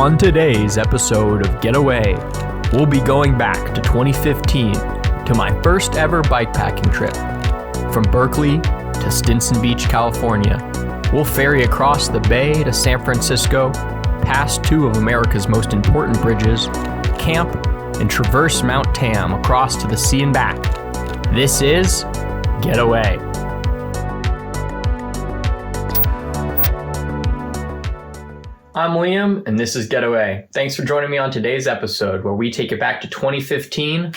On today's episode of Getaway, we'll be going back to 2015 to my first ever bikepacking trip. From Berkeley to Stinson Beach, California, we'll ferry across the bay to San Francisco, past two of America's most important bridges, camp, and traverse Mount Tam across to the sea and back. This is Getaway. I'm Liam, and this is Getaway. Thanks for joining me on today's episode, where we take it back to 2015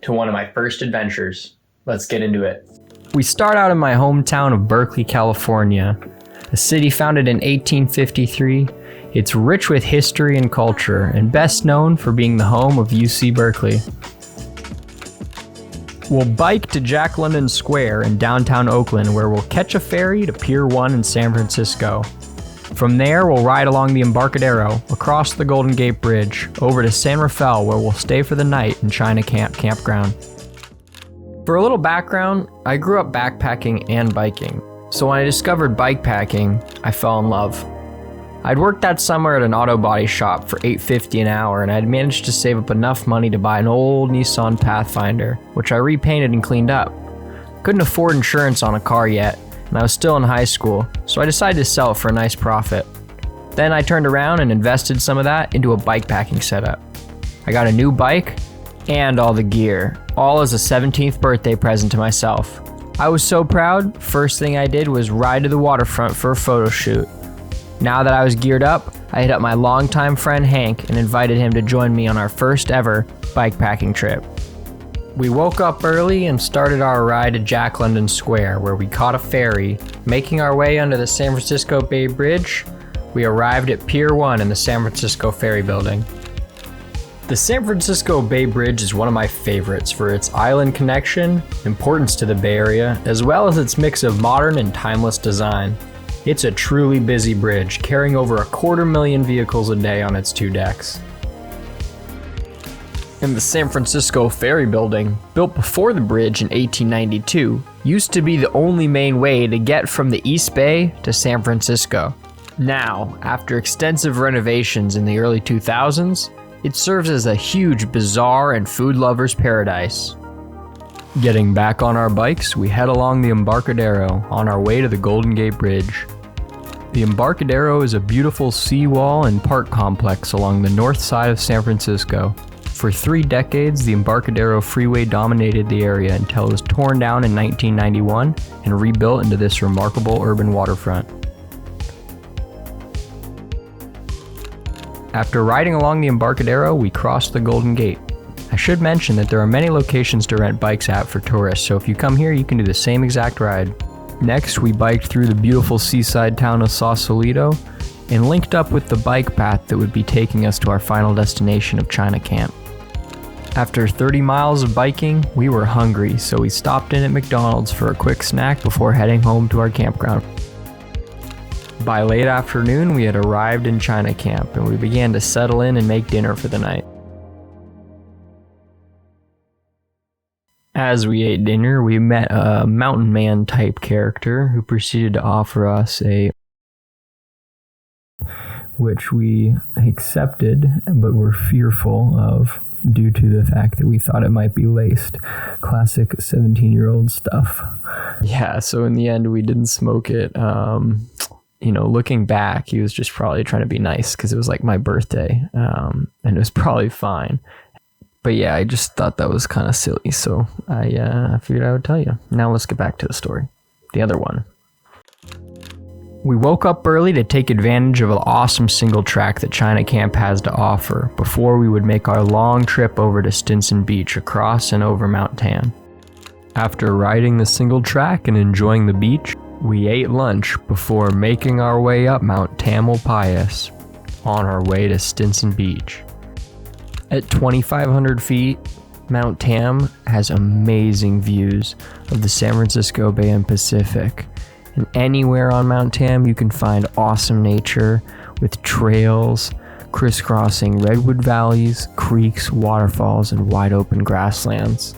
to one of my first adventures. Let's get into it. We start out in my hometown of Berkeley, California, a city founded in 1853. It's rich with history and culture, and best known for being the home of UC Berkeley. We'll bike to Jack London Square in downtown Oakland, where we'll catch a ferry to Pier 1 in San Francisco. From there, we'll ride along the Embarcadero, across the Golden Gate Bridge, over to San Rafael, where we'll stay for the night in China Camp Campground. For a little background, I grew up backpacking and biking, so when I discovered bikepacking, I fell in love. I'd worked that summer at an auto body shop for $8.50 an hour, and I'd managed to save up enough money to buy an old Nissan Pathfinder, which I repainted and cleaned up. Couldn't afford insurance on a car yet, and I was still in high school, so I decided to sell it for a nice profit. Then I turned around and invested some of that into a bikepacking setup. I got a new bike and all the gear, all as a 17th birthday present to myself. I was so proud, first thing I did was ride to the waterfront for a photo shoot. Now that I was geared up, I hit up my longtime friend Hank and invited him to join me on our first ever bikepacking trip. We woke up early and started our ride to Jack London Square, where we caught a ferry. Making our way under the San Francisco Bay Bridge, we arrived at Pier 1 in the San Francisco Ferry Building. The San Francisco Bay Bridge is one of my favorites for its island connection, importance to the Bay Area, as well as its mix of modern and timeless design. It's a truly busy bridge, carrying over 250,000 vehicles a day on its two decks. And the San Francisco Ferry Building, built before the bridge in 1892, used to be the only main way to get from the East Bay to San Francisco. Now, after extensive renovations in the early 2000s, it serves as a huge bazaar and food lovers' paradise. Getting back on our bikes, we head along the Embarcadero on our way to the Golden Gate Bridge. The Embarcadero is a beautiful seawall and park complex along the north side of San Francisco. For 3 decades, the Embarcadero Freeway dominated the area until it was torn down in 1991 and rebuilt into this remarkable urban waterfront. After riding along the Embarcadero, we crossed the Golden Gate. I should mention that there are many locations to rent bikes at for tourists, so if you come here, you can do the same exact ride. Next, we biked through the beautiful seaside town of Sausalito and linked up with the bike path that would be taking us to our final destination of China Camp. After 30 miles of biking, we were hungry, so we stopped in at McDonald's for a quick snack before heading home to our campground. By late afternoon, we had arrived in China Camp, and we began to settle in and make dinner for the night. As we ate dinner, we met a mountain man type character who proceeded to offer us which we accepted, but were fearful of due to the fact that we thought it might be laced. Classic 17-year-old stuff. Yeah, so in the end, we didn't smoke it. Looking back, he was just probably trying to be nice because it was like my birthday, and it was probably fine. But yeah, I just thought that was kind of silly, so I figured I would tell you. Now let's get back to the story. The other one. We woke up early to take advantage of an awesome single track that China Camp has to offer before we would make our long trip over to Stinson Beach across and over Mount Tam. After riding the single track and enjoying the beach, we ate lunch before making our way up Mount Tamalpais on our way to Stinson Beach. At 2,500 feet, Mount Tam has amazing views of the San Francisco Bay and Pacific. And anywhere on Mount Tam, you can find awesome nature with trails crisscrossing redwood valleys, creeks, waterfalls, and wide open grasslands.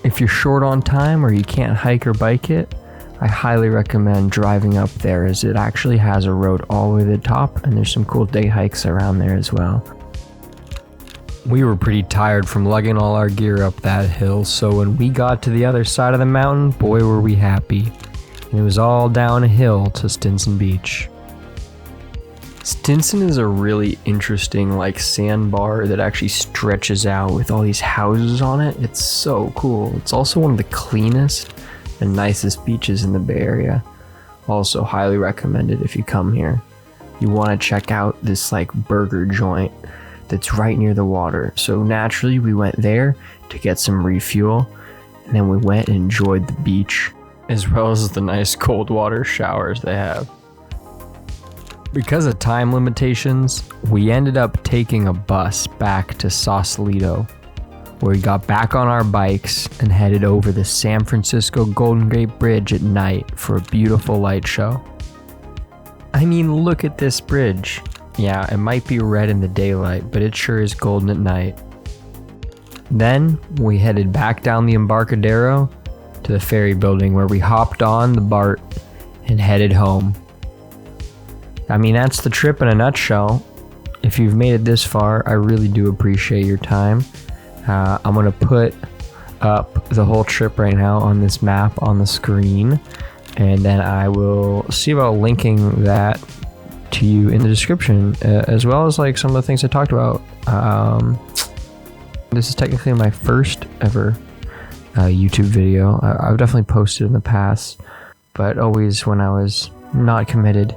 If you're short on time or you can't hike or bike it, I highly recommend driving up there, as it actually has a road all the way to the top, and there's some cool day hikes around there as well. We were pretty tired from lugging all our gear up that hill, so when we got to the other side of the mountain, boy were we happy. And it was all downhill to Stinson Beach. Stinson is a really interesting sandbar that actually stretches out with all these houses on it. It's so cool. It's also one of the cleanest and nicest beaches in the Bay Area. Also highly recommended if you come here. You want to check out this burger joint that's right near the water. So naturally we went there to get some refuel, and then we went and enjoyed the beach, as well as the nice cold water showers they have. Because of time limitations, we ended up taking a bus back to Sausalito, where we got back on our bikes and headed over the San Francisco Golden Gate Bridge at night for a beautiful light show. I mean, look at this bridge. Yeah, it might be red in the daylight, but it sure is golden at night. Then we headed back down the Embarcadero to the ferry building, where we hopped on the BART and headed home. I mean, that's the trip in a nutshell. If you've made it this far, I really do appreciate your time. I'm gonna put up the whole trip right now on this map on the screen, and then I will see about linking that to you in the description, as well as some of the things I talked about. This is technically my first ever YouTube video. I've definitely posted in the past, but always when I was not committed,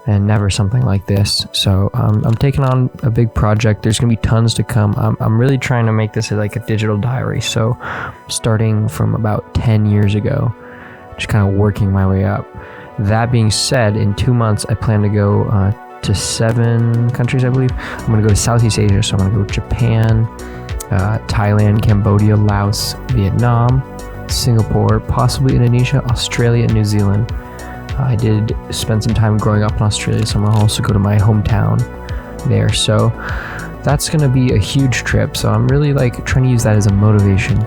and never something like this. So I'm taking on a big project. There's gonna be tons to come. I'm really trying to make this a digital diary. So starting from about 10 years ago, just kind of working my way up. That being said, in 2 months, I plan to go to 7 countries, I believe. I'm going to go to Southeast Asia, so I'm going to go to Japan, Thailand, Cambodia, Laos, Vietnam, Singapore, possibly Indonesia, Australia, and New Zealand. I did spend some time growing up in Australia, so I'm going to also go to my hometown there. So that's going to be a huge trip. So I'm really trying to use that as a motivation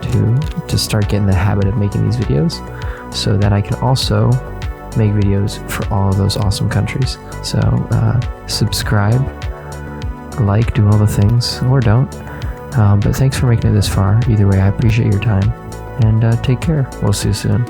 to start getting the habit of making these videos, so that I can also make videos for all of those awesome countries. So subscribe, do all the things, or don't. But thanks for making it this far. Either way, I appreciate your time, and take care. We'll see you soon.